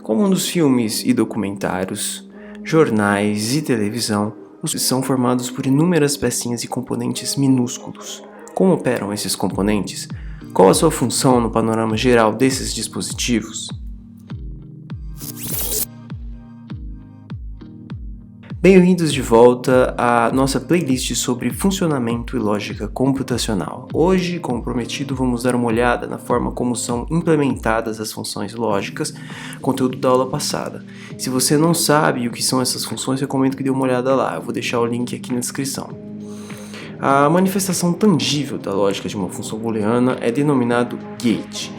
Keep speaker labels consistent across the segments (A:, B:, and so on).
A: Como nos filmes e documentários, jornais e televisão, os são formados por inúmeras pecinhas e componentes minúsculos. Como operam esses componentes? Qual a sua função no panorama geral desses dispositivos? Bem-vindos de volta à nossa playlist sobre funcionamento e lógica computacional. Hoje, como prometido, vamos dar uma olhada na forma como são implementadas as funções lógicas, conteúdo da aula passada. Se você não sabe o que são essas funções, recomendo que dê uma olhada lá, eu vou deixar o link aqui na descrição. A manifestação tangível da lógica de uma função booleana é denominado gate.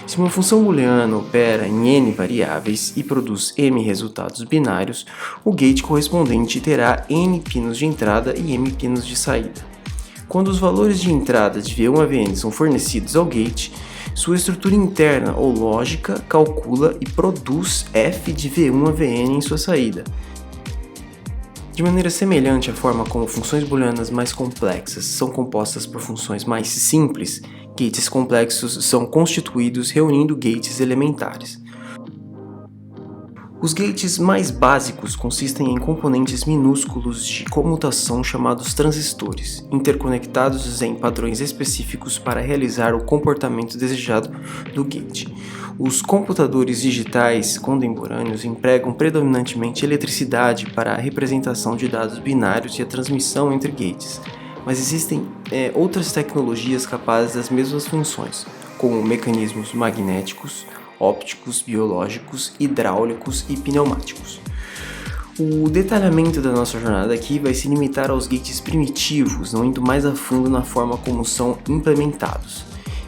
A: Se uma função booleana opera em n variáveis e produz m resultados binários, o gate correspondente terá n pinos de entrada e m pinos de saída. Quando os valores de entrada de V1 a Vn são fornecidos ao gate, sua estrutura interna ou lógica calcula e produz f de V1 a Vn em sua saída. De maneira semelhante à forma como funções booleanas mais complexas são compostas por funções mais simples, gates complexos são constituídos reunindo gates elementares. Os gates mais básicos consistem em componentes minúsculos de comutação chamados transistores, interconectados em padrões específicos para realizar o comportamento desejado do gate. Os computadores digitais contemporâneos empregam predominantemente eletricidade para a representação de dados binários e a transmissão entre gates, mas existem outras tecnologias capazes das mesmas funções, como mecanismos magnéticos, ópticos, biológicos, hidráulicos e pneumáticos. O detalhamento da nossa jornada aqui vai se limitar aos gates primitivos, não indo mais a fundo na forma como são implementados.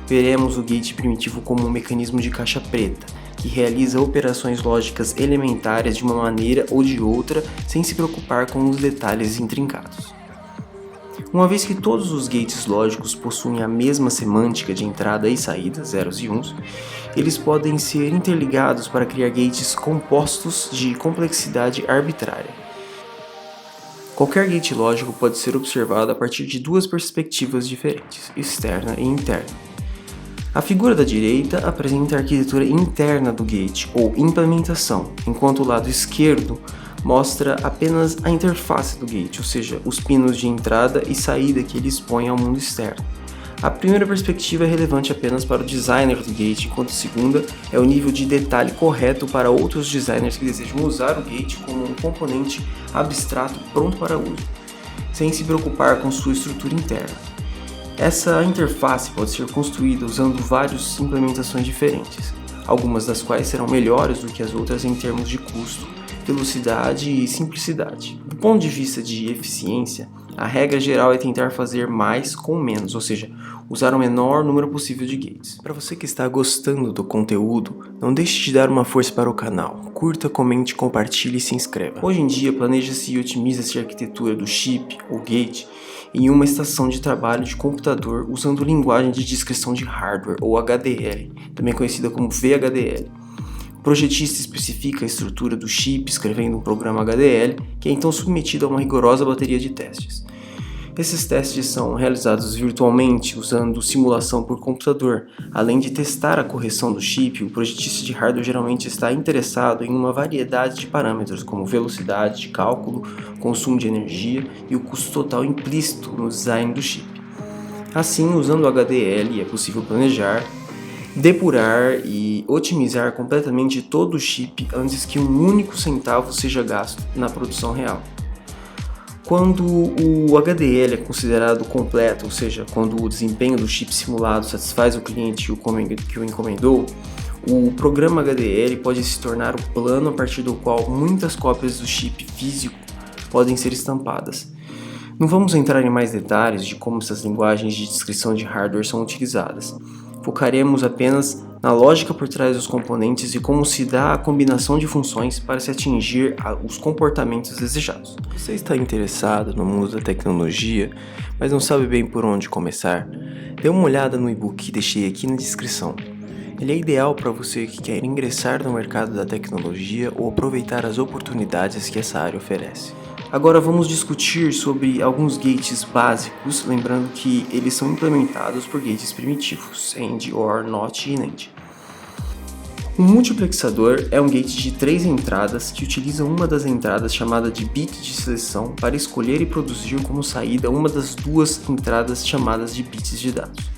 A: Veremos o gate primitivo como um mecanismo de caixa preta, que realiza operações lógicas elementares de uma maneira ou de outra, sem se preocupar com os detalhes intrincados. Uma vez que todos os gates lógicos possuem a mesma semântica de entrada e saída, zeros e uns, eles podem ser interligados para criar gates compostos de complexidade arbitrária. Qualquer gate lógico pode ser observado a partir de duas perspectivas diferentes, externa e interna. A figura da direita apresenta a arquitetura interna do gate, ou implementação, enquanto o lado esquerdo mostra apenas a interface do gate, ou seja, os pinos de entrada e saída que ele expõe ao mundo externo. A primeira perspectiva é relevante apenas para o designer do gate, enquanto a segunda é o nível de detalhe correto para outros designers que desejam usar o gate como um componente abstrato pronto para uso, sem se preocupar com sua estrutura interna. Essa interface pode ser construída usando várias implementações diferentes, algumas das quais serão melhores do que as outras em termos de custo, velocidade e simplicidade. Do ponto de vista de eficiência, a regra geral é tentar fazer mais com menos, ou seja, usar o menor número possível de gates. Para você que está gostando do conteúdo, não deixe de dar uma força para o canal. Curta, comente, compartilhe e se inscreva. Hoje em dia, planeja-se e otimiza-se a arquitetura do chip, ou gate, em uma estação de trabalho de computador usando linguagem de descrição de hardware, ou HDL, também conhecida como VHDL. O projetista especifica a estrutura do chip escrevendo um programa HDL, que é então submetido a uma rigorosa bateria de testes. Esses testes são realizados virtualmente usando simulação por computador. Além de testar a correção do chip, o projetista de hardware geralmente está interessado em uma variedade de parâmetros, como velocidade de cálculo, consumo de energia e o custo total implícito no design do chip. Assim, usando o HDL é possível planejar, depurar e otimizar completamente todo o chip antes que um único centavo seja gasto na produção real. Quando o HDL é considerado completo, ou seja, quando o desempenho do chip simulado satisfaz o cliente que o encomendou, o programa HDL pode se tornar o plano a partir do qual muitas cópias do chip físico podem ser estampadas. Não vamos entrar em mais detalhes de como essas linguagens de descrição de hardware são utilizadas. Focaremos apenas na lógica por trás dos componentes e como se dá a combinação de funções para se atingir os comportamentos desejados. Você está interessado no mundo da tecnologia, mas não sabe bem por onde começar? Dê uma olhada no e-book que deixei aqui na descrição. Ele é ideal para você que quer ingressar no mercado da tecnologia ou aproveitar as oportunidades que essa área oferece. Agora vamos discutir sobre alguns gates básicos, lembrando que eles são implementados por gates primitivos, AND, OR, NOT e NAND. Um multiplexador é um gate de 3 entradas que utiliza uma das entradas chamada de bit de seleção para escolher e produzir como saída uma das 2 entradas chamadas de bits de dados.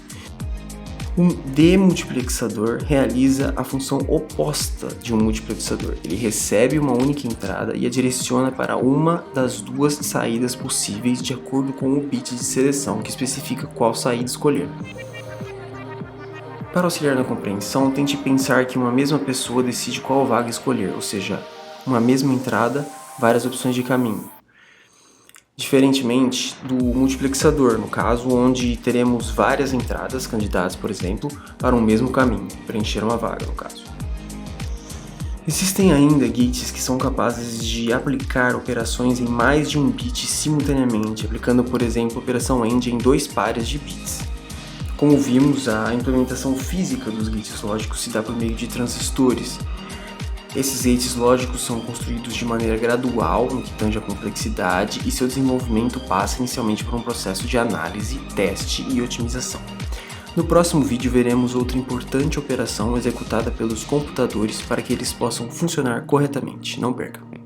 A: Um demultiplexador realiza a função oposta de um multiplexador. Ele recebe uma única entrada e a direciona para uma das 2 saídas possíveis de acordo com o bit de seleção que especifica qual saída escolher. Para auxiliar na compreensão, tente pensar que uma mesma pessoa decide qual vaga escolher, ou seja, uma mesma entrada, várias opções de caminho. Diferentemente do multiplexador, no caso, onde teremos várias entradas, candidatas, por exemplo, para um mesmo caminho, preencher uma vaga, no caso. Existem ainda gates que são capazes de aplicar operações em mais de um bit simultaneamente, aplicando, por exemplo, a operação AND em 2 pares de bits. Como vimos, a implementação física dos gates lógicos se dá por meio de transistores. Esses gates lógicos são construídos de maneira gradual no que tange a complexidade e seu desenvolvimento passa inicialmente por um processo de análise, teste e otimização. No próximo vídeo veremos outra importante operação executada pelos computadores para que eles possam funcionar corretamente. Não perca!